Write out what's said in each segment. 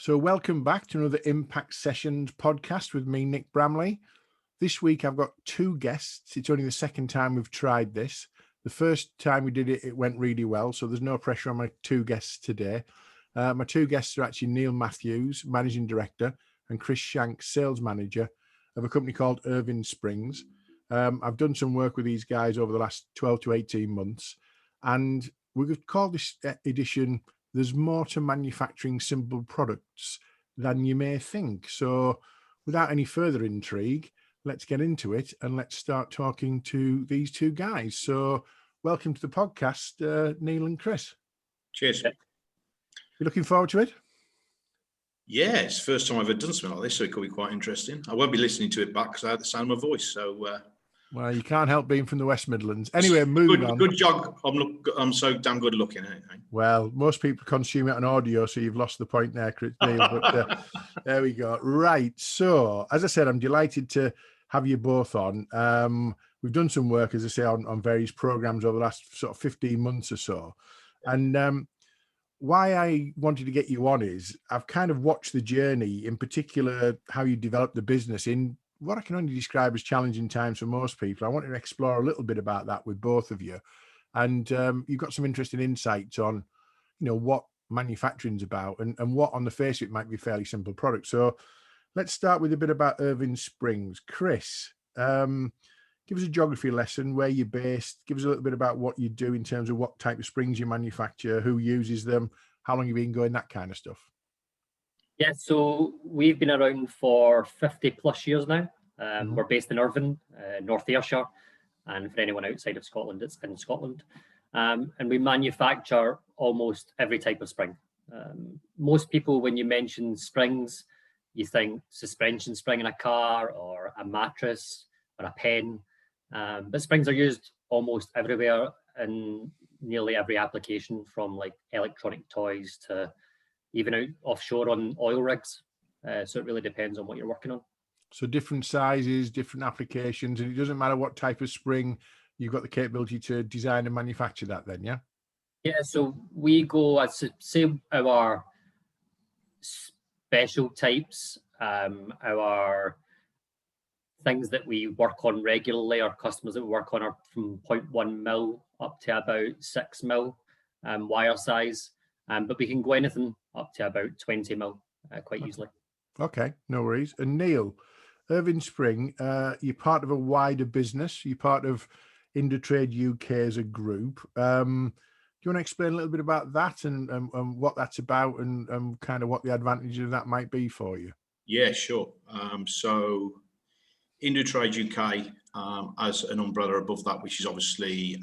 So welcome back to another Impact Sessions podcast with me, Nick Bramley. This week I've got two guests. It's only the second time we've tried this. The first time we did it, it went really well, so there's no pressure on my two guests today. My two guests are actually Neil Matthews, Managing Director, and Chris Shanks, Sales Manager of a company called Irvine Springs. I've done some work with these guys over the last 12 to 18 months, and we've called this edition "There's More to Manufacturing Simple Products Than You May Think." So without any further intrigue, let's get into it and let's start talking to these two guys. So welcome to the podcast, Neil and Chris. Cheers. You looking forward to it? Yeah, it's the first time I've ever done something like this, so it could be quite interesting. I won't be listening to it back because I had the sound of my voice. So, well, you can't help being from the West Midlands. Anyway, moving on. Good job. I'm so damn good looking. Well, most people consume it on audio, so you've lost the point there, Chris, Neil. But there we go. Right. So, as I said, I'm delighted to have you both on. We've done some work, as I say, on various programs over the last sort of 15 months or so. And why I wanted to get you on is I've kind of watched the journey, in particular, how you developed the business in what I can only describe as challenging times for most people. I wanted to explore a little bit about that with both of you. And you've got some interesting insights on, what manufacturing's about and what on the face of it might be fairly simple products. So let's start with a bit about Irvine Springs. Chris, give us a geography lesson, where you're based. Give us a little bit about what you do in terms of what type of springs you manufacture, who uses them, how long you've been going, that kind of stuff. Yeah, so we've been around for 50 plus years now. We're based in Irvine, North Ayrshire, and for anyone outside of Scotland, it's in Scotland. And we manufacture almost every type of spring. Most people, when you mention springs, you think suspension spring in a car or a mattress or a pen. But springs are used almost everywhere in nearly every application, from like electronic toys to even out offshore on oil rigs. So it really depends on what you're working on. So different sizes, different applications, and it doesn't matter what type of spring, you've got the capability to design and manufacture that then, yeah? Yeah, so we go, as say, our special types, our things that we work on regularly, our customers that we work on are from 0.1 mil up to about 6 mil wire size. But we can go anything up to about 20 mil quite easily. Okay, no worries. And Neil, Irvine Spring, you're part of a wider business. You're part of Indutrade UK as a group. Do you want to explain a little bit about that and what that's about and kind of what the advantage of that might be for you? Yeah, sure. So Indutrade UK as an umbrella above that, which is obviously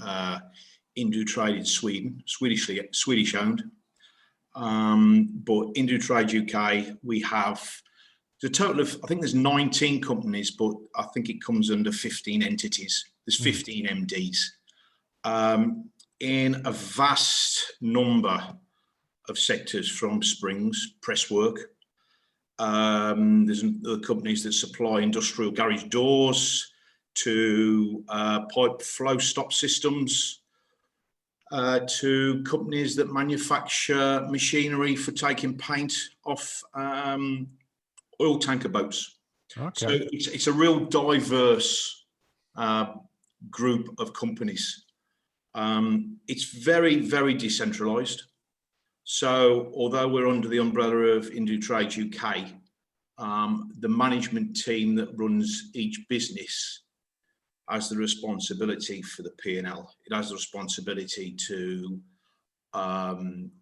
Indutrade in Sweden, Swedish owned. But Indutrade UK, we have the total of, I think there's 19 companies, but I think it comes under 15 entities. There's 15 MDs in a vast number of sectors, from springs, presswork. There's other companies that supply industrial garage doors to pipe flow stop systems, to companies that manufacture machinery for taking paint off oil tanker boats. Okay. So it's a real diverse group of companies. It's very, very decentralized. So although we're under the umbrella of Indutrade UK, the management team that runs each business has the responsibility for the P&L. It has the responsibility to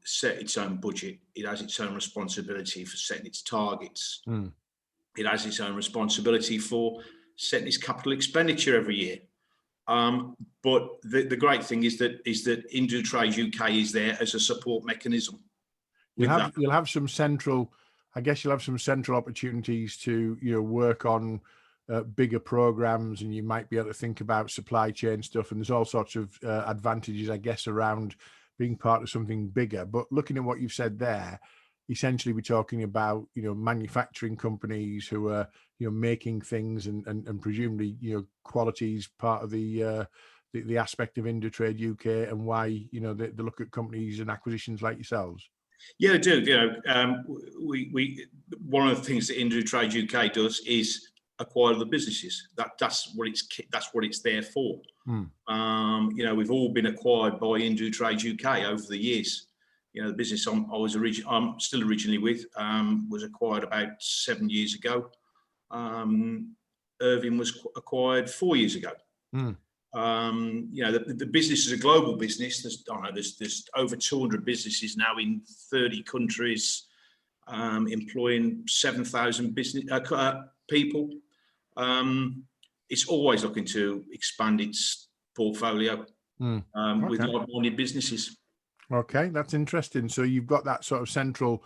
set its own budget. It has its own responsibility for setting its targets. It has its own responsibility for setting its capital expenditure every year. But the great thing is that Indutrade UK is there as a support mechanism. You'll have some central, I guess you'll have some central opportunities to work on bigger programs, and you might be able to think about supply chain stuff, and there's all sorts of advantages, I guess, around being part of something bigger. But looking at what you've said there, essentially we're talking about manufacturing companies who are making things and presumably quality is part of the aspect of Indutrade UK and why they look at companies and acquisitions like yourselves. Yeah, I do. You know, one of the things that Trade UK does is acquire the businesses. That's what it's there for. You know, we've all been acquired by Trade UK over the years. You know, the business I'm still originally with was acquired about 7 years ago. Irvine was acquired 4 years ago. You know, the business is a global business. There's over 200 businesses now in 30 countries, employing 7,000 business people. It's always looking to expand its portfolio with like-minded businesses. Okay, that's interesting. So you've got that sort of central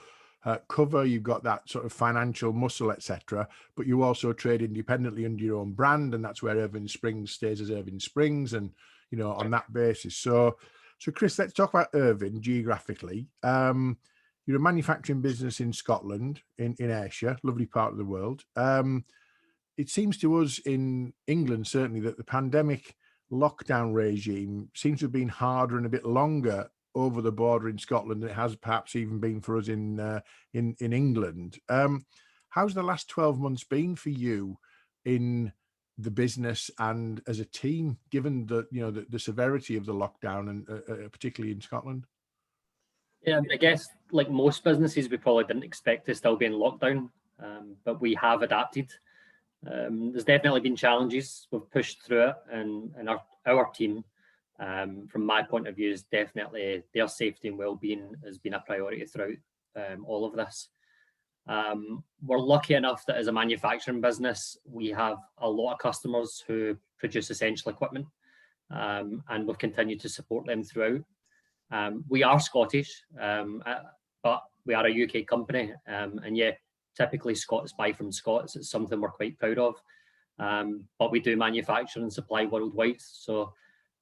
cover, you've got that sort of financial muscle, etc. But you also trade independently under your own brand, and that's where Irvine Springs stays as Irvine Springs, and you know, on that basis. So Chris, let's talk about Irvine geographically. You're a manufacturing business in Scotland, in Ayrshire, lovely part of the world. It seems to us in England certainly that the pandemic lockdown regime seems to have been harder and a bit longer over the border in Scotland than it has perhaps even been for us in England. How's the last 12 months been for you in the business and as a team, given the severity of the lockdown, and particularly in Scotland? Yeah, I mean, I guess like most businesses, we probably didn't expect to still be in lockdown, but we have adapted. There's definitely been challenges. We've pushed through it, and our team, from my point of view, is definitely their safety and well-being has been a priority throughout all of this. We're lucky enough that as a manufacturing business, we have a lot of customers who produce essential equipment, and we've continued to support them throughout. We are Scottish, but we are a UK company, and yeah, typically Scots buy from Scots. It's something we're quite proud of, but we do manufacture and supply worldwide. So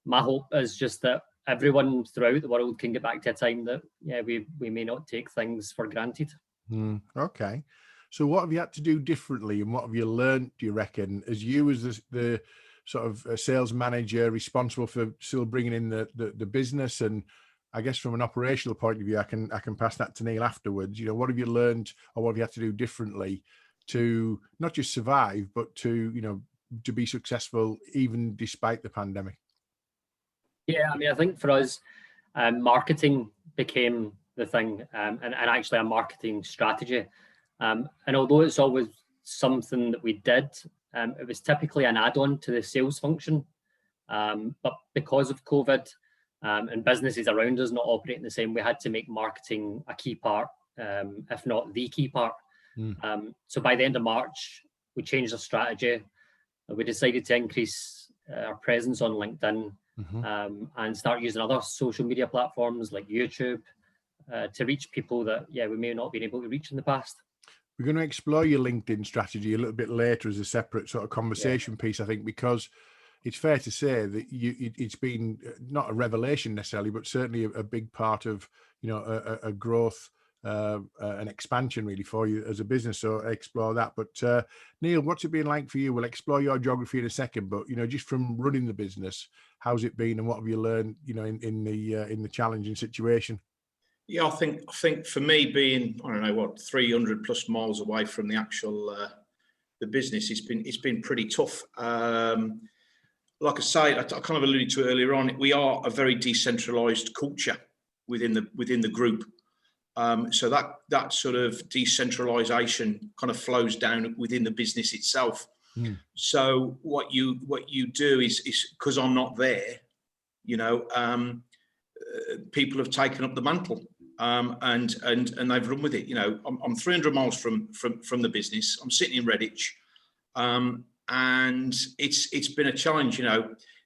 my hope is just that everyone throughout the world can get back to a time that, yeah, we may not take things for granted. Okay. So what have you had to do differently, and what have you learned, do you reckon, as you as the sort of sales manager responsible for still bringing in the business? And I guess from an operational point of view, I can pass that to Neil afterwards. You know, what have you learned, or what have you had to do differently to not just survive, but to be successful even despite the pandemic? Yeah, I mean, I think for us, marketing became the thing, and actually a marketing strategy. And although it's always something that we did, it was typically an add-on to the sales function. But because of COVID and businesses around us not operating the same, we had to make marketing a key part, if not the key part. So by the end of March, we changed our strategy. We decided to increase our presence on LinkedIn, and start using other social media platforms like YouTube to reach people that, yeah, we may not have been able to reach in the past. We're going to explore your LinkedIn strategy a little bit later as a separate sort of conversation piece, I think, because it's fair to say that it's been not a revelation necessarily, but certainly a big part of, a growth, an expansion really for you as a business. So explore that. But Neil, what's it been like for you? We'll explore your geography in a second, but just from running the business, how's it been, and what have you learned, in the challenging situation? Yeah, I think for me, being 300 plus miles away from the actual the business, it's been pretty tough. Like I say, I kind of alluded to earlier on, we are a very decentralized culture within the group. So that sort of decentralization kind of flows down within the business itself. So what you do is because I'm not there, people have taken up the mantle, and they've run with it. I'm 300 miles from the business. I'm sitting in Redditch, and it's been a challenge,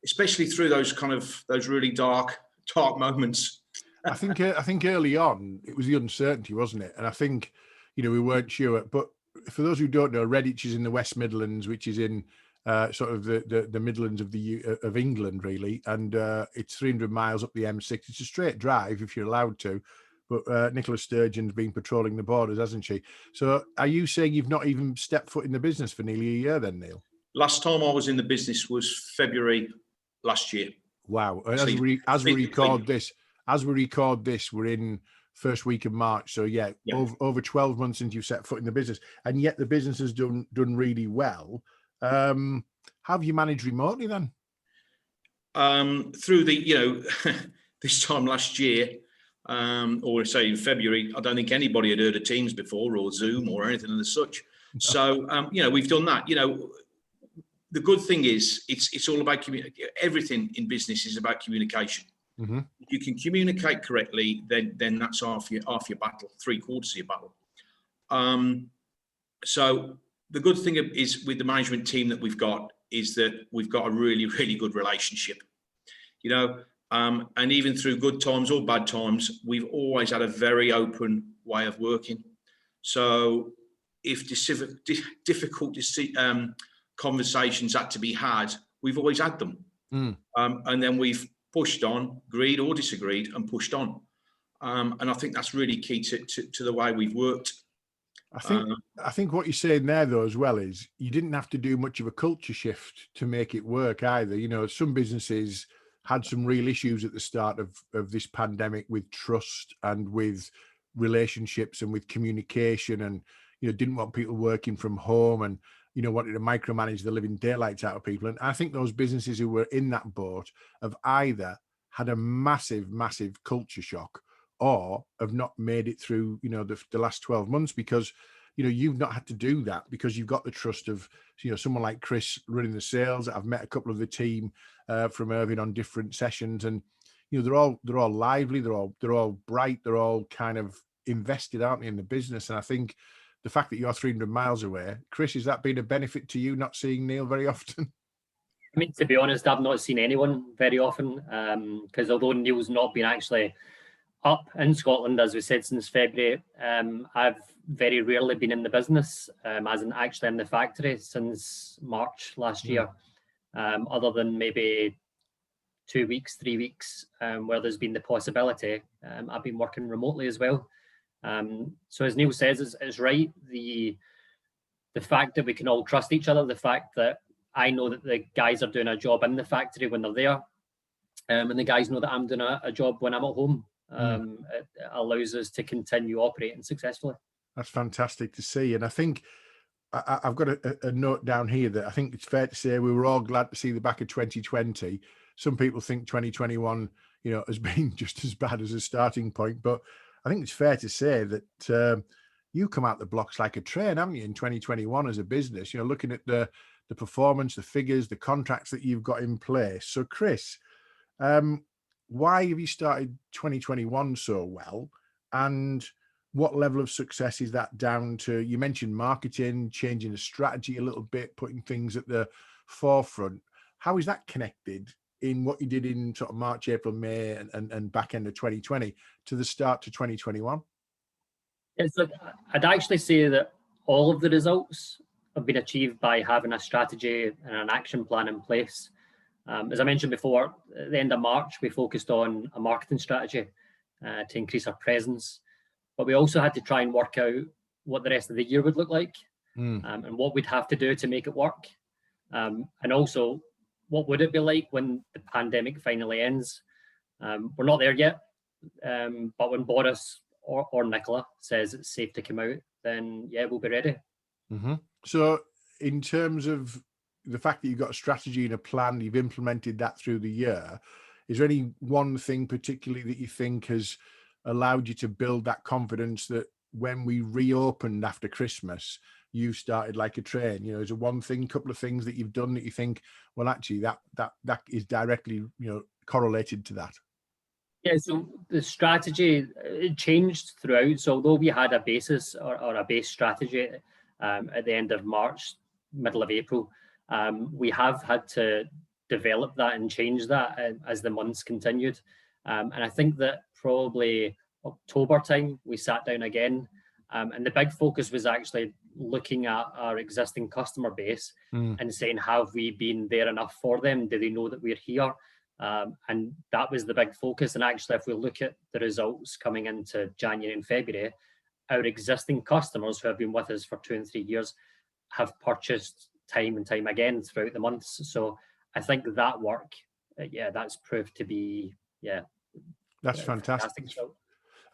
especially through those really dark moments. I think early on it was the uncertainty, wasn't it? And I think we weren't sure. But for those who don't know, Redditch is in the West Midlands, which is in sort of the Midlands of England, really, and it's 300 miles up the M6. It's a straight drive if you're allowed to. But Nicola Sturgeon's been patrolling the borders, hasn't she? So are you saying you've not even stepped foot in the business for nearly a year then, Neil? Last time I was in the business was February last year. Wow. As we record this, we're in first week of March. So yeah, over 12 months since you set foot in the business, and yet the business has done really well. How have you managed remotely then? Through the, this time last year, or say in February, I don't think anybody had heard of Teams before, or Zoom, or anything of the such. No. So, we've done that. The good thing is it's all about everything in business is about communication. Mm-hmm. If you can communicate correctly, then that's half your battle, 3/4 of your battle. So the good thing is with the management team that we've got is that we've got a really, really good relationship. And even through good times or bad times, we've always had a very open way of working. So if difficult conversations had to be had, we've always had them. And then we've pushed on, agreed or disagreed, and pushed on. And I think that's really key to the way we've worked. I think what you're saying there, though, as well, is you didn't have to do much of a culture shift to make it work either. Some businesses had some real issues at the start of this pandemic with trust and with relationships and with communication, and didn't want people working from home, and wanted to micromanage the living daylights out of people. And I think those businesses who were in that boat have either had a massive culture shock or have not made it through the last 12 months, because you've not had to do that, because you've got the trust of someone like Chris running the sales. I've met a couple of the team from Irvine on different sessions, and they're all lively, they're all bright, they're all kind of invested, aren't they, in the business. And I think the fact that you're 300 miles away, Chris, has that been a benefit to you, not seeing Neil very often? I mean, to be honest, I've not seen anyone very often, because although Neil's not been actually up in Scotland, as we said, since February, I've very rarely been in the business, as in actually in the factory, since March last year, other than maybe 2 weeks, 3 weeks, where there's been the possibility. I've been working remotely as well. So as Neil says, it's right. The fact that we can all trust each other, the fact that I know that the guys are doing a job in the factory when they're there, and the guys know that I'm doing a job when I'm at home. It allows us to continue operating successfully. That's fantastic to see. And I think I've got a note down here that I think it's fair to say we were all glad to see the back of 2020. Some people think 2021, has been just as bad as a starting point, but I think it's fair to say that you come out the blocks like a train, haven't you, in 2021 as a business, looking at the performance, the figures, the contracts that you've got in place. So Chris, why have you started 2021 so well, and what level of success is that down to? You mentioned marketing, changing the strategy a little bit, putting things at the forefront. How is that connected in what you did in sort of March, April, May, and back end of 2020 to the start to 2021? So I'd actually say that all of the results have been achieved by having a strategy and an action plan in place. As I mentioned before, at the end of March, we focused on a marketing strategy to increase our presence, but we also had to try and work out what the rest of the year would look like, and what we'd have to do to make it work. And also, what would it be like when the pandemic finally ends? We're not there yet, but when Boris or Nicola says it's safe to come out, then yeah, we'll be ready. Mm-hmm. So in terms of the fact that you've got a strategy and a plan, you've implemented that through the year, is there any one thing particularly that you think has allowed you to build that confidence that when we reopened after Christmas, you started like a train? Is there one thing, couple of things that you've done that you think, well, actually that is directly, correlated to that? Yeah, so the strategy, it changed throughout. So although we had a basis or a base strategy at the end of March, middle of April, we have had to develop that and change that as the months continued. And I think that probably October time, we sat down again, and the big focus was actually looking at our existing customer base and saying, have we been there enough for them? Do they know that we're here? And that was the big focus. And actually, if we look at the results coming into January and February, our existing customers who have been with us for 2 and 3 years have purchased time and time again throughout the months. So I think that work, that's proved to be, that's fantastic.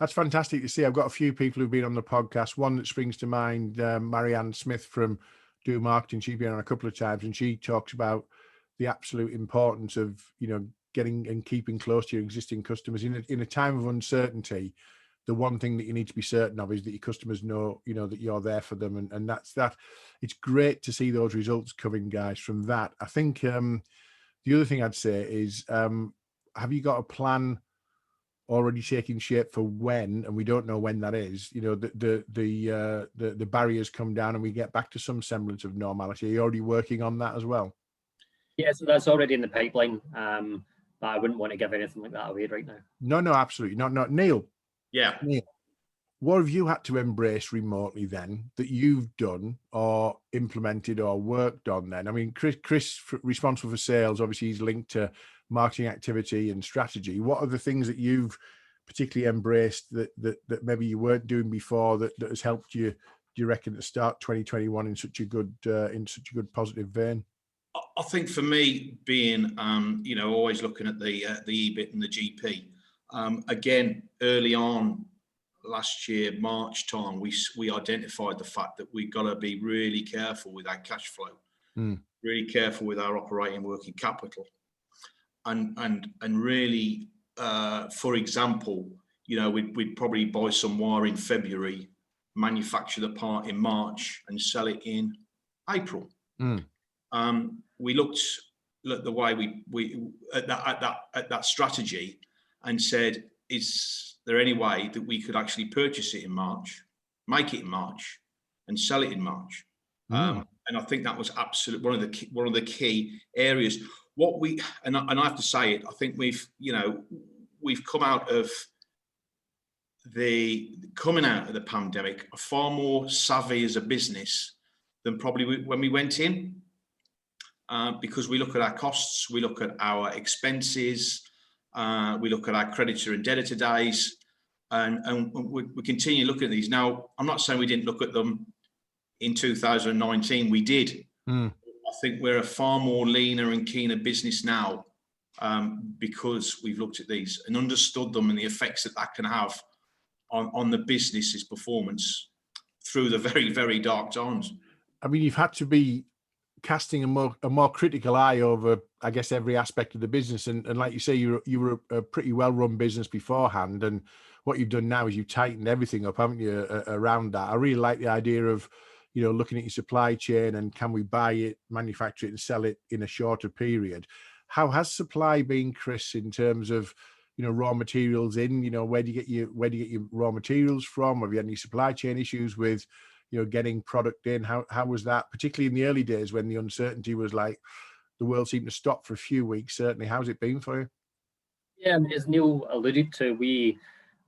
That's fantastic to see. I've got a few people who've been on the podcast. One that springs to mind, Marianne Smith from Do Marketing. She's been on a couple of times, and she talks about the absolute importance of, getting and keeping close to your existing customers in a time of uncertainty. The one thing that you need to be certain of is that your customers know, that you're there for them. And that's that. It's great to see those results coming, guys, from that. I think the other thing I'd say is, have you got a plan already taking shape for when, and we don't know when that is, the barriers come down and we get back to some semblance of normality? Are you already working on that as well? Yeah, so that's already in the pipeline. But I wouldn't want to give anything like that away right now. No, absolutely not. Neil. Yeah. Neil, what have you had to embrace remotely then that you've done or implemented or worked on then? I mean, Chris responsible for sales, obviously he's linked to marketing activity and strategy. What are the things that you've particularly embraced that maybe you weren't doing before that has helped you, do you reckon, to start 2021 in such a good positive vein? I think for me, being always looking at the EBIT and the GP, again, early on last year, March time, we identified the fact that we've got to be really careful with our cash flow, really careful with our operating working capital, and really, for example, we'd probably buy some wire in February, manufacture the part in March, and sell it in April. We looked at the way we at that strategy and said, is there any way that we could actually purchase it in March, make it in March, and sell it in March? And I think that was absolutely one of the key areas. And I have to say it, I think we've come out of the pandemic far more savvy as a business than probably when we went in. Because we look at our costs, we look at our expenses, we look at our creditor and debtor days, and we continue looking at these. Now, I'm not saying we didn't look at them in 2019, we did. I think we're a far more leaner and keener business now because we've looked at these and understood them and the effects that can have on the business's performance through the very, very dark times. I mean, you've had to be casting a more critical eye over, I guess, every aspect of the business, and like you say, you were a pretty well run business beforehand, and what you've done now is you've tightened everything up, haven't you, around that? I really like the idea of looking at your supply chain and can we buy it, manufacture it, and sell it in a shorter period. How has supply been, Chris, in terms of raw materials in? Where do you get your raw materials from? Have you had any supply chain issues with getting product in? How was that, particularly in the early days when the uncertainty was like the world seemed to stop for a few weeks? Certainly, how's it been for you? Yeah, I mean, as Neil alluded to, we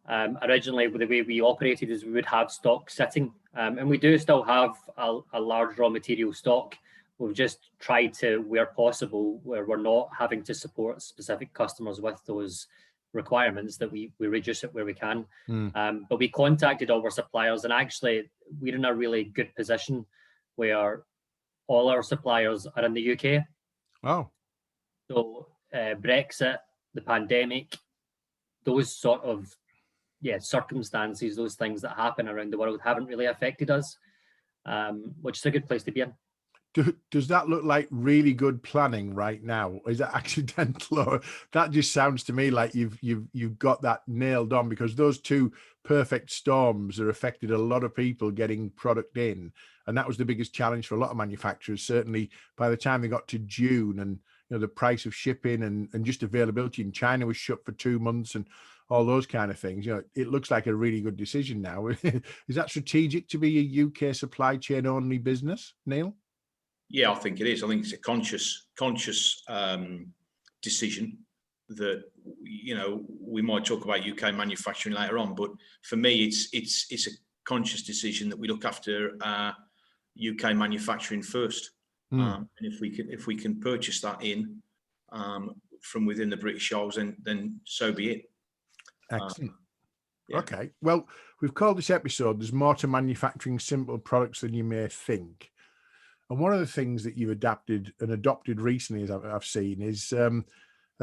originally, the way we operated is we would have stock sitting, and we do still have a large raw material stock. We've just tried to, where possible, where we're not having to support specific customers with those requirements, that we reduce it where we can. But we contacted all our suppliers, and actually we're in a really good position where all our suppliers are in the UK. Oh. So Brexit, the pandemic, those sort of circumstances, those things that happen around the world haven't really affected us, which is a good place to be in. Does that look like really good planning right now? Is that accidental, or that just sounds to me like you've got that nailed on, because those two perfect storms have affected a lot of people getting product in, and that was the biggest challenge for a lot of manufacturers. Certainly, by the time they got to June, and the price of shipping and just availability in China was shut for 2 months, and all those kind of things. It looks like a really good decision now. Is that strategic to be a UK supply chain only business, Neil? Yeah, I think it is. I think it's a conscious decision that, we might talk about UK manufacturing later on, but for me, it's a conscious decision that we look after UK manufacturing first. And if we can purchase that in from within the British Isles, then so be it. Excellent. Okay. Well, we've called this episode "There's More to Manufacturing Simple Products Than You May Think." And one of the things that you've adopted recently, as I've seen, is a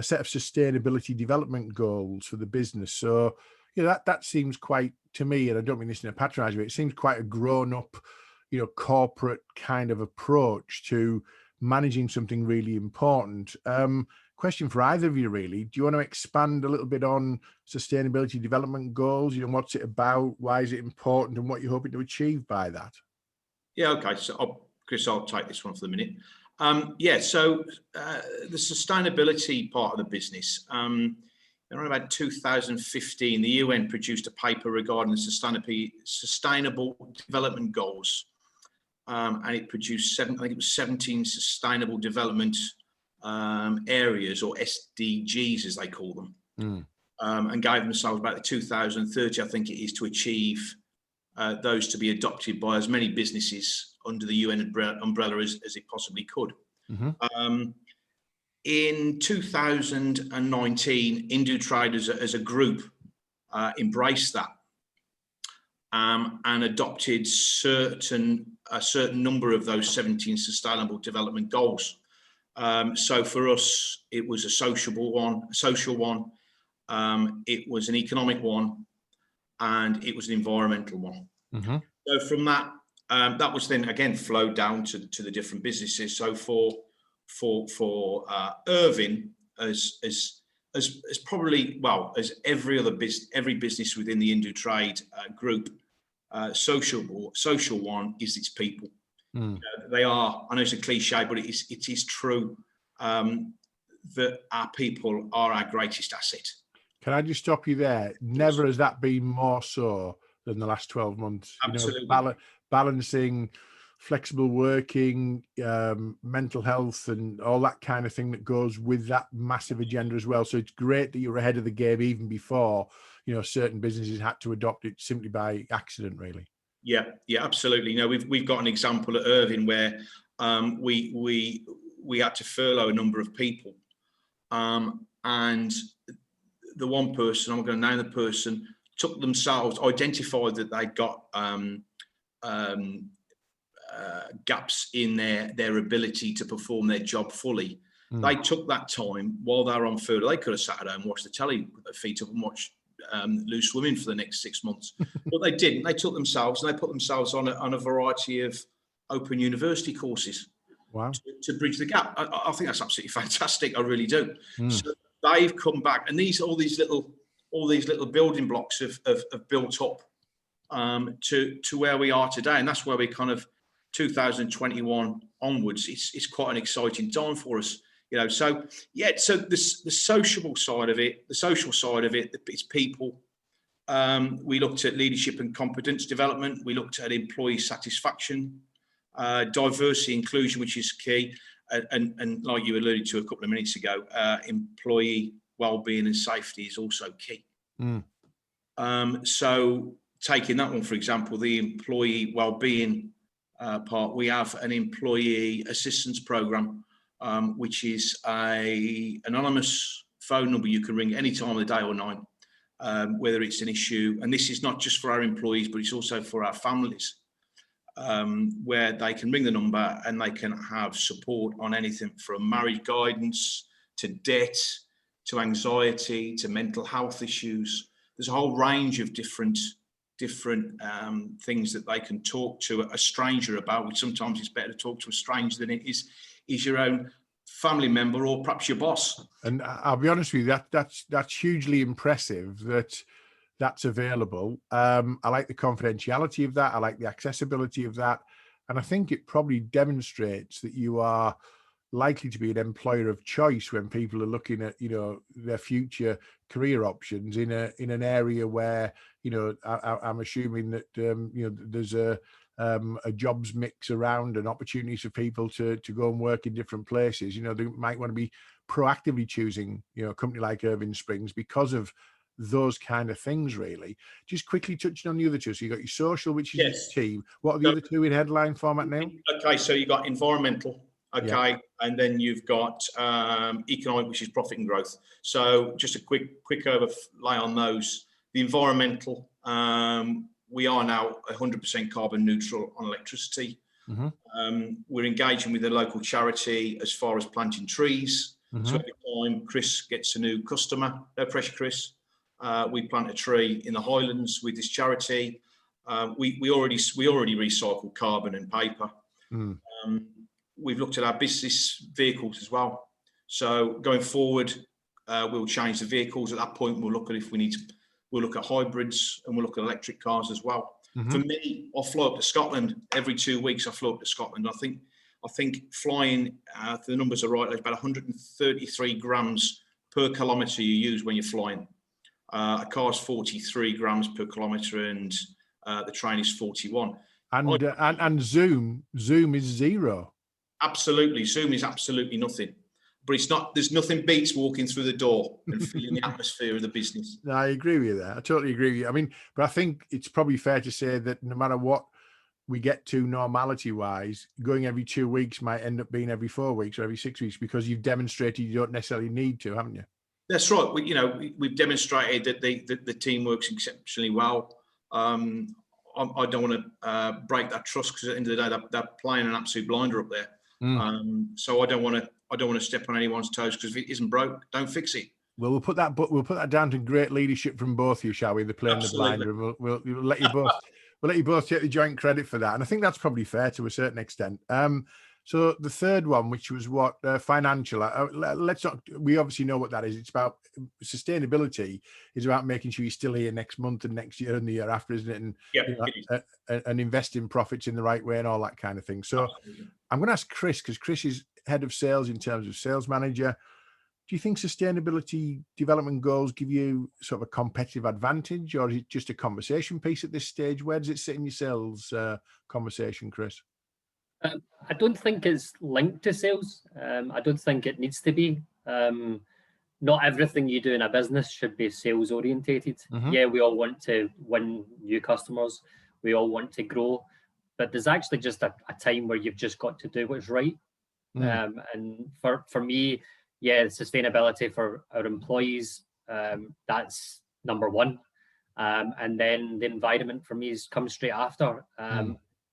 set of sustainability development goals for the business. So, that seems quite, to me, and I don't mean this in a patronising way, it seems quite a grown-up, corporate kind of approach to managing something really important. Question for either of you, really. Do you want to expand a little bit on sustainability development goals? What's it about? Why is it important? And what you're hoping to achieve by that? Yeah, okay. So, Chris, I'll take this one for the minute. So the sustainability part of the business, around about 2015, the UN produced a paper regarding the sustainable development goals. And it produced 17 sustainable development areas, or SDGs as they call them, and gave themselves about the 2030, I think it is, to achieve those to be adopted by as many businesses under the UN umbrella as it possibly could. In 2019, Indutrade as a group embraced that and adopted a certain number of those 17 sustainable development goals. So for us, it was a social one, it was an economic one, and it was an environmental one. So from that, that was then again flowed down to the different businesses. So for Irvine, as probably, well, as every business within the Indutrade group, social one is its people. They are, I know it's a cliche, but it is true, that our people are our greatest asset. Can I just stop you there? Never has that been more so than the last 12 months. Absolutely. Balancing flexible working, mental health, and all that kind of thing that goes with that massive agenda as well. So it's great that you're ahead of the game even before, certain businesses had to adopt it simply by accident, really. Yeah, absolutely. We've got an example at Irvine where we had to furlough a number of people, and the one person, I'm going to name the person, took themselves, identified that they'd got gaps in their ability to perform their job fully. They took that time while they were on furlough. They could have sat at home, watched the telly, put their feet up and watched loose swimming for the next 6 months, but they didn't. They took themselves and they put themselves on a variety of open university courses. Wow. to bridge the gap. I think that's absolutely fantastic. I really do. So they've come back, and all these little building blocks have built up to where we are today, and that's where we kind of 2021 onwards. It's quite an exciting time for us. So the social side of it, it's people. We looked at leadership and competence development. We looked at employee satisfaction, diversity, inclusion, which is key, and like you alluded to a couple of minutes ago, employee well-being and safety is also key. So taking that one, for example, the employee well-being part, we have an employee assistance program, which is an anonymous phone number you can ring any time of the day or night, whether it's an issue. And this is not just for our employees, but it's also for our families, where they can ring the number and they can have support on anything from marriage guidance to debt, to anxiety, to mental health issues. There's a whole range of different things that they can talk to a stranger about, which sometimes it's better to talk to a stranger than it is your own family member or perhaps your boss. And I'll be honest with you, that's hugely impressive that's available. I like the confidentiality of that. I like the accessibility of that. And I think it probably demonstrates that you are likely to be an employer of choice when people are looking at, their future career options in an area where, I'm assuming that, there's a jobs mix around and opportunities for people to go and work in different places. They might want to be proactively choosing, a company like Irvine Springs because of those kind of things, really. Just quickly touching on the other two. So you got your social, which is your team. What are the other two in headline format now? Okay, so you got environmental. Okay, and then you've got economic, which is profit and growth. So just a quick overlay on those. The environmental, we are now 100% carbon neutral on electricity. We're engaging with a local charity as far as planting trees. So every time Chris gets a new customer, no pressure, Chris, We plant a tree in the Highlands with this charity. We already recycle carbon and paper. We've looked at our business vehicles as well. So going forward, we'll change the vehicles. At that point, we'll look at if we need to. We'll look at hybrids and we'll look at electric cars as well. For me, I fly up to Scotland every 2 weeks. I fly up to Scotland. I think flying, if the numbers are right, there's about 133 grams per kilometre you use when you're flying. A car's 43 grams per kilometre, and the train is 41. And Zoom is 0. Absolutely, Zoom is absolutely nothing. But it's not. There's nothing beats walking through the door and feeling the atmosphere of the business. No, I agree with you there. I totally agree with you. I mean, but I think it's probably fair to say that no matter what we get to normality-wise, going every 2 weeks might end up being every 4 weeks or every 6 weeks, because you've demonstrated you don't necessarily need to, haven't you? That's right. We've demonstrated that the team works exceptionally well. I don't want to break that trust, because at the end of the day, they're playing an absolute blinder up there. So I don't want to step on anyone's toes, because if it isn't broke, don't fix it. Well, we'll put that down to great leadership from both of you, shall we? The playing the blinder, and we'll let you both we'll let you both take the joint credit for that. And I think that's probably fair to a certain extent. So the third one, which was what financial, let's not. We obviously know what that is. It's about sustainability. Is about making sure you're still here next month and next year and the year after, isn't it? And and investing profits in the right way and all that kind of thing. So I'm going to ask Chris, because Chris is head of sales in terms of sales manager. Do you think sustainability development goals give you sort of a competitive advantage, or is it just a conversation piece at this stage? Where does it sit in your sales conversation, Chris? I don't think it's linked to sales. I don't think it needs to be. Not everything you do in a business should be sales orientated. Yeah, we all want to win new customers. We all want to grow, but there's actually just a time where you've just got to do what's right. And for me, yeah, sustainability for our employees, that's number one. And then the environment for me comes straight after.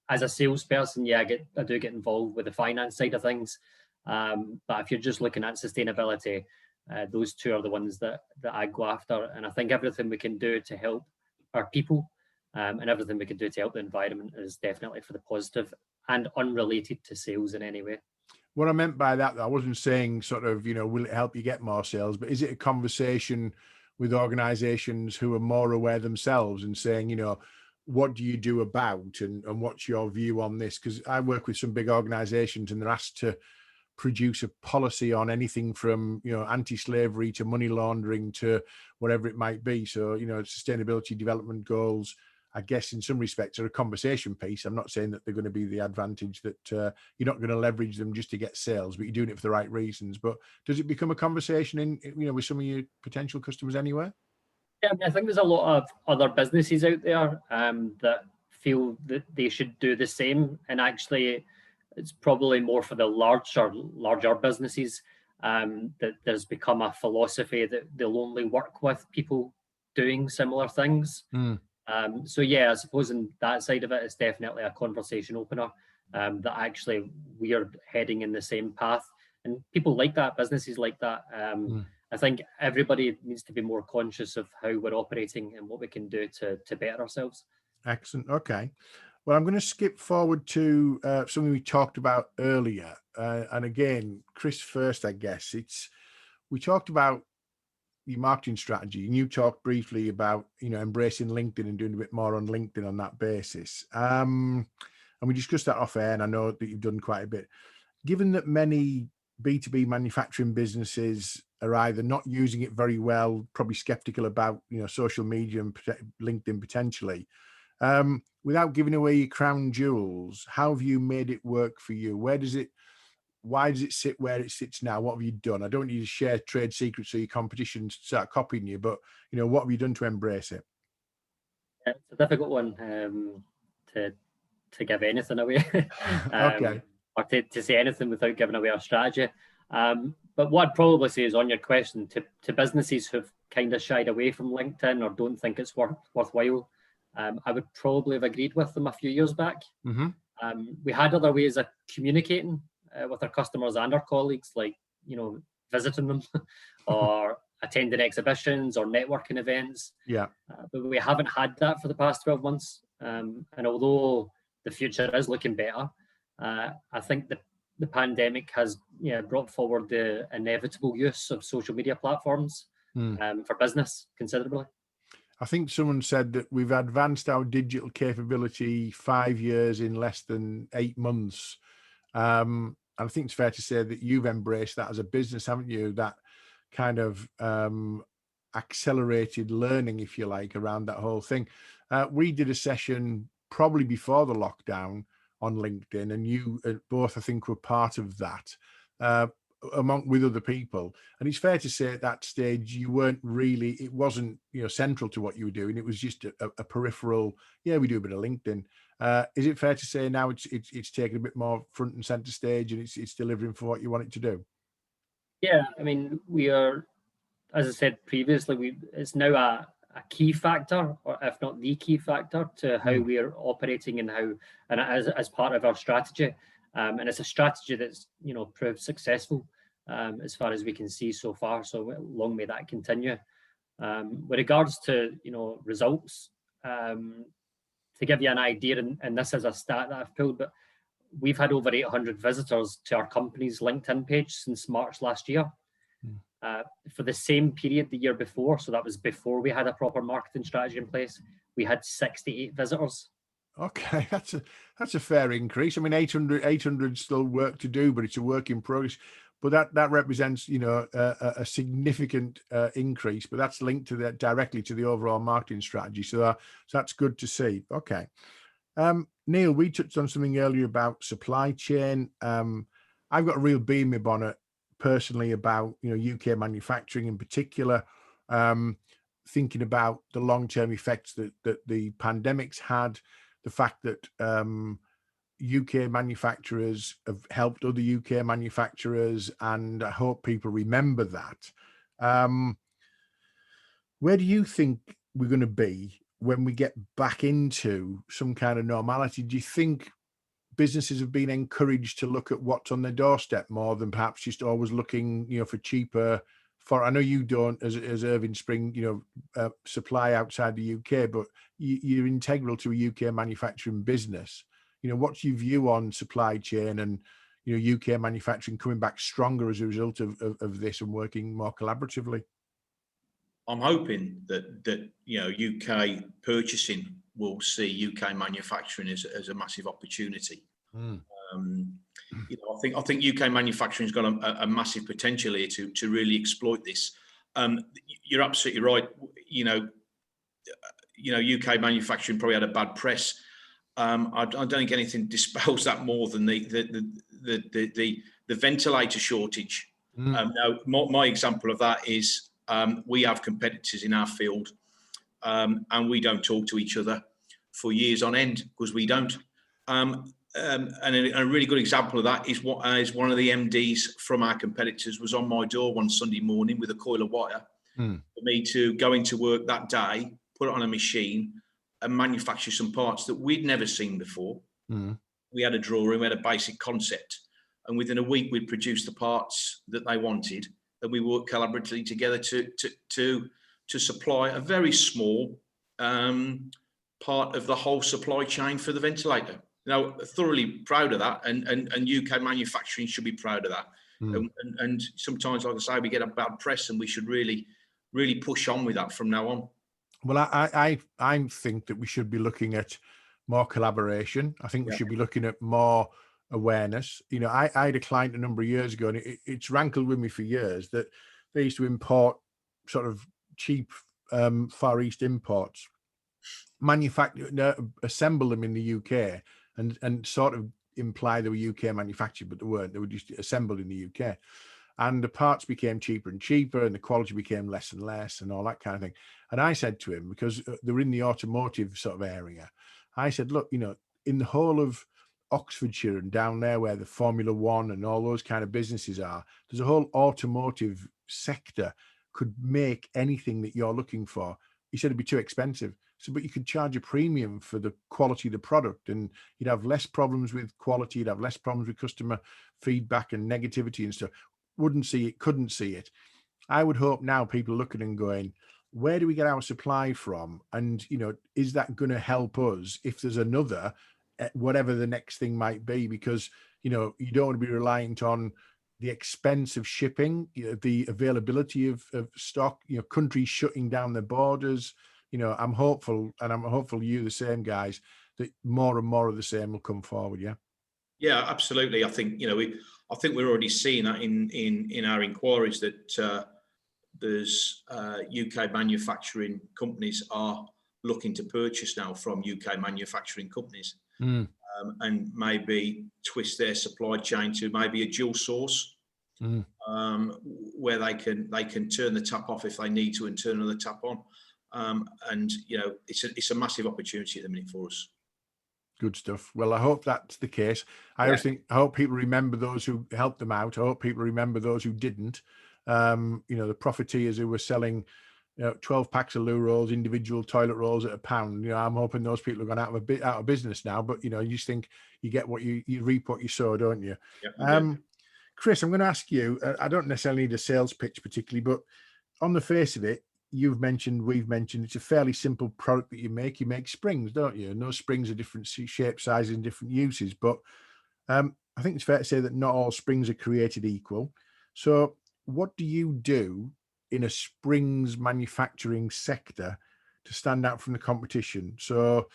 As a salesperson, yeah, I do get involved with the finance side of things. But if you're just looking at sustainability, those two are the ones that I go after. And I think everything we can do to help our people and everything we can do to help the environment is definitely for the positive and unrelated to sales in any way. What I meant by that, I wasn't saying sort of, will it help you get more sales, but is it a conversation with organizations who are more aware themselves and saying, what do you do about and what's your view on this? Because I work with some big organizations and they're asked to produce a policy on anything from, anti-slavery to money laundering to whatever it might be. So, sustainability development goals, I guess in some respects, are a conversation piece. I'm not saying that they're going to be the advantage that you're not going to leverage them just to get sales, but you're doing it for the right reasons. But does it become a conversation in, with some of your potential customers anywhere? Yeah, I think there's a lot of other businesses out there that feel that they should do the same. And actually, it's probably more for the larger businesses that there's become a philosophy that they'll only work with people doing similar things. So yeah, I suppose in that side of it, it's definitely a conversation opener that actually we are heading in the same path, and people like that, businesses like that. I think everybody needs to be more conscious of how we're operating and what we can do to better ourselves. Excellent. Okay. Well, I'm going to skip forward to something we talked about earlier. And again, Chris first, I guess. We talked about your marketing strategy, and you talked briefly about embracing LinkedIn and doing a bit more on LinkedIn on that basis. And we discussed that off air, and I know that you've done quite a bit. Given that many B2B manufacturing businesses are either not using it very well, probably skeptical about social media and LinkedIn potentially, without giving away your crown jewels, how have you made it work for you? Why does it sit where it sits now? What have you done? I don't want you to share trade secrets so your competition start copying you, but what have you done to embrace it? It's a difficult one to give anything away. Okay. Or to say anything without giving away our strategy. But what I'd probably say is, on your question, to businesses who've kind of shied away from LinkedIn or don't think it's worthwhile, I would probably have agreed with them a few years back. We had other ways of communicating with our customers and our colleagues, like visiting them or attending exhibitions or networking events. Yeah. But we haven't had that for the past 12 months. And although the future is looking better, I think the pandemic has brought forward the inevitable use of social media platforms for business considerably. I think someone said that we've advanced our digital capability 5 years in less than 8 months. And I think it's fair to say that you've embraced that as a business, haven't you? That kind of accelerated learning, if you like, around that whole thing. We did a session probably before the lockdown on LinkedIn, and you both, I think, were part of that with other people. And it's fair to say at that stage you weren't really, it wasn't central to what you were doing. It was just a peripheral, we do a bit of LinkedIn. Is it fair to say now it's taken a bit more front and center stage, and it's delivering for what you want it to do? Yeah, I mean, we are, as I said previously, it's now a key factor, or if not the key factor, to how we are operating and as part of our strategy. And it's a strategy that's proved successful as far as we can see so far. So long may that continue. With regards to results, to give you an idea, and this is a stat that I've pulled, but we've had over 800 visitors to our company's LinkedIn page since March last year. For the same period the year before, so that was before we had a proper marketing strategy in place, we had 68 visitors. Okay, that's a fair increase. I mean, 800 still work to do, but it's a work in progress. But that represents a significant increase. But that's linked to that directly to the overall marketing strategy. So that's good to see. Okay, Neil, we touched on something earlier about supply chain. I've got a real bee in my bonnet personally about UK manufacturing in particular. Thinking about the long-term effects that the pandemic's had. The fact that UK manufacturers have helped other UK manufacturers, and I hope people remember that. Where do you think we're going to be when we get back into some kind of normality? Do you think businesses have been encouraged to look at what's on their doorstep more than perhaps just always looking, for cheaper? I know you don't, as Irvine Spring, supply outside the UK, but you're integral to a UK manufacturing business. What's your view on supply chain and, UK manufacturing coming back stronger as a result of this and working more collaboratively? I'm hoping that UK purchasing will see UK manufacturing as a massive opportunity. I think UK manufacturing has got a massive potential here to really exploit this. You're absolutely right. UK manufacturing probably had a bad press. I don't think anything dispels that more than the ventilator shortage. Now, my example of that is we have competitors in our field, and we don't talk to each other for years on end because we don't. And a really good example of that is one of the MDs from our competitors was on my door one Sunday morning with a coil of wire for me to go into work that day, put it on a machine and manufacture some parts that we'd never seen before. We had a drawing, we had a basic concept, and within a week we'd produced the parts that they wanted, and we worked collaboratively together to supply a very small part of the whole supply chain for the ventilator. Thoroughly proud of that, and UK manufacturing should be proud of that. And sometimes, like I say, we get a bad press, and we should really push on with that from now on. Well, I think that we should be looking at more collaboration. I think we should be looking at more awareness. I had a client a number of years ago, and it's rankled with me for years that they used to import sort of cheap Far East imports, assemble them in the UK, and sort of imply they were UK manufactured, but they weren't. They were just assembled in the UK. And the parts became cheaper and cheaper, and the quality became less and less, and all that kind of thing. And I said to him, because they were in the automotive sort of area, I said, look, in the whole of Oxfordshire and down there where the Formula One and all those kind of businesses are, there's a whole automotive sector could make anything that you're looking for. He said it'd be too expensive. So, but you could charge a premium for the quality of the product, and you'd have less problems with quality. You'd have less problems with customer feedback and negativity and stuff. Couldn't see it. I would hope now people are looking and going, where do we get our supply from? And, you know, is that going to help us if there's another, whatever the next thing might be? Because, you know, you don't want to be reliant on the expense of shipping, you know, the availability of stock, you know, countries shutting down their borders. You know, I'm hopeful, and I'm hopeful you the same, guys, that more and more of the same will come forward. Yeah. Yeah, absolutely. I think, you know, I think we're already seeing that in our inquiries that there's UK manufacturing companies are looking to purchase now from UK manufacturing companies, and maybe twist their supply chain to maybe a dual source, where they can turn the tap off if they need to and turn another tap on. And you know, it's a massive opportunity at the minute for us. Good stuff. Well, I hope that's the case. I hope people remember those who helped them out. I hope people remember those who didn't. You know, the profiteers who were selling, you know, 12 packs of loo rolls, individual toilet rolls at £1. You know, I'm hoping those people have gone out of business now. But you know, you just think you get what you reap what you sow, don't you? Yeah, Chris, I'm going to ask you. I don't necessarily need a sales pitch particularly, but on the face of it, we've mentioned, it's a fairly simple product that you make. You make springs, don't you? And those springs are different shape, sizes, and different uses. But I think it's fair to say that not all springs are created equal. So what do you do in a springs manufacturing sector to stand out from the competition? So,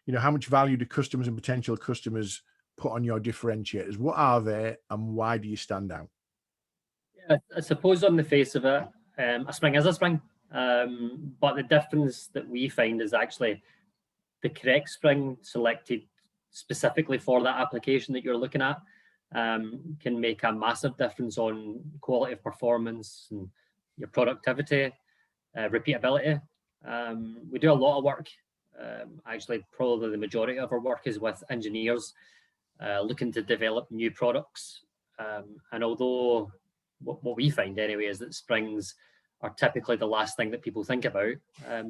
you know, how much value do customers and potential customers put on your differentiators? What are they, and why do you stand out? Yeah, I suppose on the face of it, a spring is a spring. But the difference that we find is actually the correct spring selected specifically for that application that you're looking at can make a massive difference on quality of performance and your productivity, repeatability. We do a lot of work. Actually, probably the majority of our work is with engineers looking to develop new products. And although what we find anyway is that springs are typically the last thing that people think about,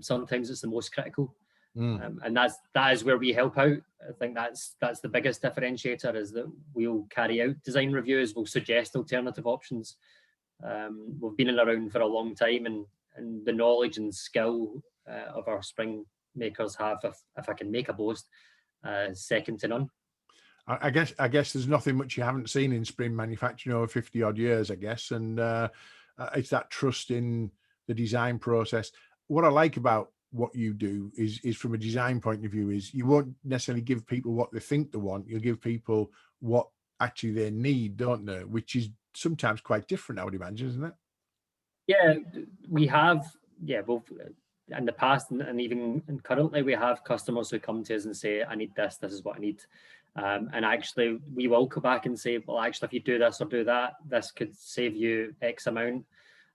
sometimes it's the most critical. And that is where we help out. I think that's the biggest differentiator, is that we'll carry out design reviews, we'll suggest alternative options. We've been around for a long time, and the knowledge and skill of our spring makers have, if I can make a boast, second to none. I guess there's nothing much you haven't seen in spring manufacturing over 50 odd years, I guess. And it's that trust in the design process. What I like about what you do is from a design point of view, is you won't necessarily give people what they think they want. You'll give people what actually they need, don't they? Which is sometimes quite different, I would imagine, isn't it? Yeah, we have, both in the past and even currently, we have customers who come to us and say, I need this is what I need. And actually, we will go back and say, well, actually, if you do this or do that, this could save you X amount.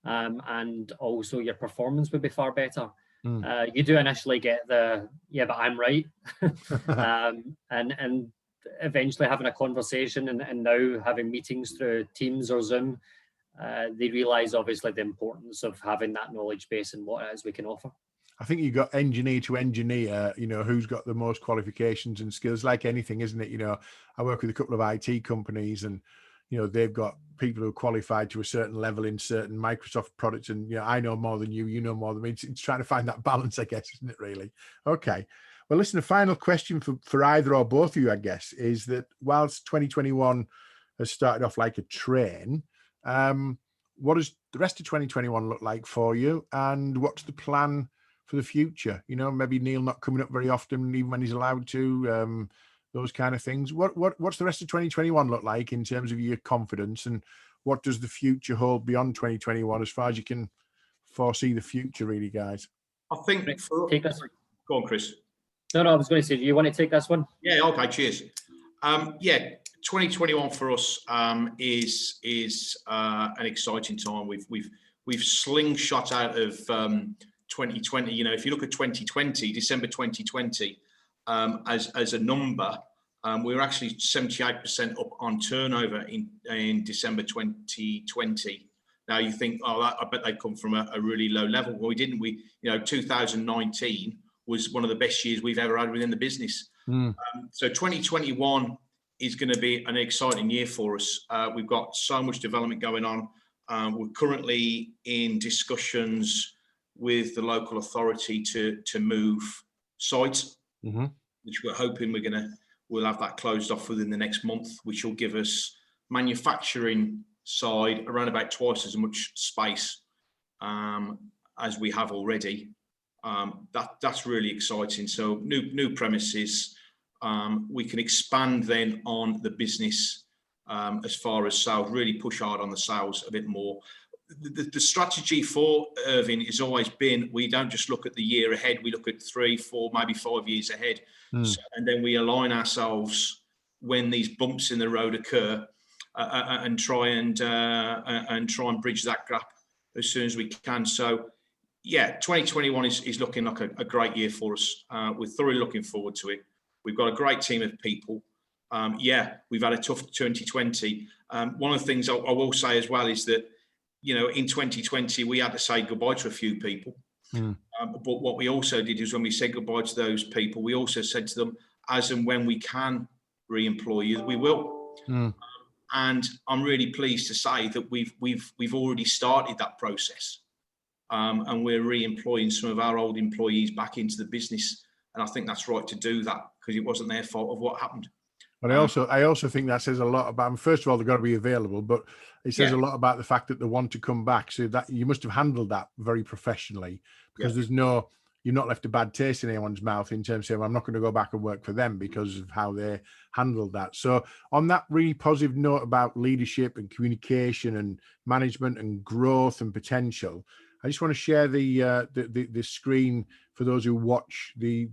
And also your performance would be far better. You do initially get the, but I'm right. And eventually having a conversation and now having meetings through Teams or Zoom, they realise obviously the importance of having that knowledge base and what it is we can offer. I think you've got engineer to engineer, you know, who's got the most qualifications and skills, like anything, isn't it? You know, I work with a couple of IT companies, and, you know, they've got people who are qualified to a certain level in certain Microsoft products. And, you know, I know more than you know more than me. It's trying to find that balance, I guess, isn't it, really? Okay. Well, listen, a final question for either or both of you, I guess, is that whilst 2021 has started off like a train, what does the rest of 2021 look like for you? And what's the plan for the future? You know, maybe Neil not coming up very often, even when he's allowed to, those kind of things. What's the rest of 2021 look like in terms of your confidence, and what does the future hold beyond 2021 as far as you can foresee the future, really, guys? I think take this. Go on, Chris. No, I was going to say, do you want to take this one? Yeah, okay, cheers. 2021 for us is an exciting time. We've slingshot out of 2020. You know, if you look at 2020, December 2020, as a number, we were actually 78% up on turnover in December 2020. Now you think, I bet they've come from a really low level. Well, we didn't. 2019 was one of the best years we've ever had within the business. So 2021 is going to be an exciting year for us. We've got so much development going on. We're currently in discussions with the local authority to move site, which we're hoping we'll have that closed off within the next month, which will give us manufacturing side around about twice as much space as we have already. That's really exciting. So new premises, we can expand then on the business as far as sales, really push hard on the sales a bit more. The strategy for Irvine has always been, we don't just look at the year ahead, we look at 3, 4, maybe 5 years ahead. So, and then we align ourselves when these bumps in the road occur and try and bridge that gap as soon as we can. So yeah, 2021 is looking like a great year for us. We're thoroughly looking forward to it. We've got a great team of people. Yeah, we've had a tough 2020. One of the things I will say as well is that, you know, in 2020, we had to say goodbye to a few people. But what we also did is when we said goodbye to those people, we also said to them, as and when we can re-employ you, we will. And I'm really pleased to say that we've already started that process. And we're re-employing some of our old employees back into the business. And I think that's right to do that because it wasn't their fault of what happened. But I also think that says a lot about, first of all, they've got to be available, but it says a lot about the fact that they want to come back. So that you must have handled that very professionally, because you're not left a bad taste in anyone's mouth in terms of saying, well, I'm not going to go back and work for them because of how they handled that. So on that really positive note about leadership and communication and management and growth and potential, I just want to share the screen for those who watch the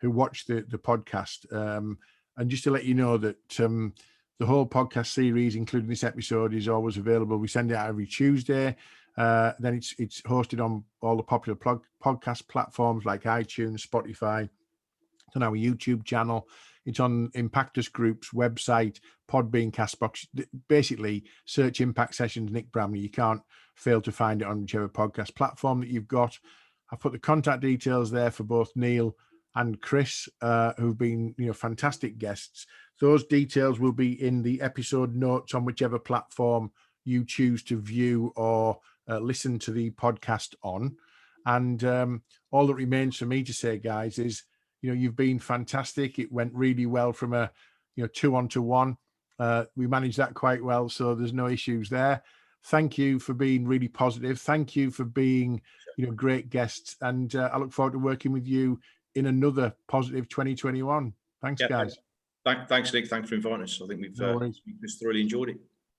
podcast. And just to let you know that the whole podcast series, including this episode, is always available. We send it out every Tuesday. Then it's hosted on all the popular podcast platforms like iTunes, Spotify. It's on our YouTube channel. It's on IMPACTUS Group's website, Podbean, Castbox. Basically, search Impact Sessions Nick Bramley. You can't fail to find it on whichever podcast platform that you've got. I've put the contact details there for both Neil and Chris, who've been fantastic guests. Those details will be in the episode notes on whichever platform you choose to view or listen to the podcast on. And all that remains for me to say, guys, is you've been fantastic. It went really well from a 2-on-1. We managed that quite well, so there's no issues there. Thank you for being really positive. Thank you for being great guests, and I look forward to working with you in another positive 2021. Thanks, guys. Thanks, Nick. Thanks for inviting us. I think we've just thoroughly enjoyed it.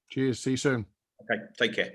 Cheers. See you soon. Okay, take care.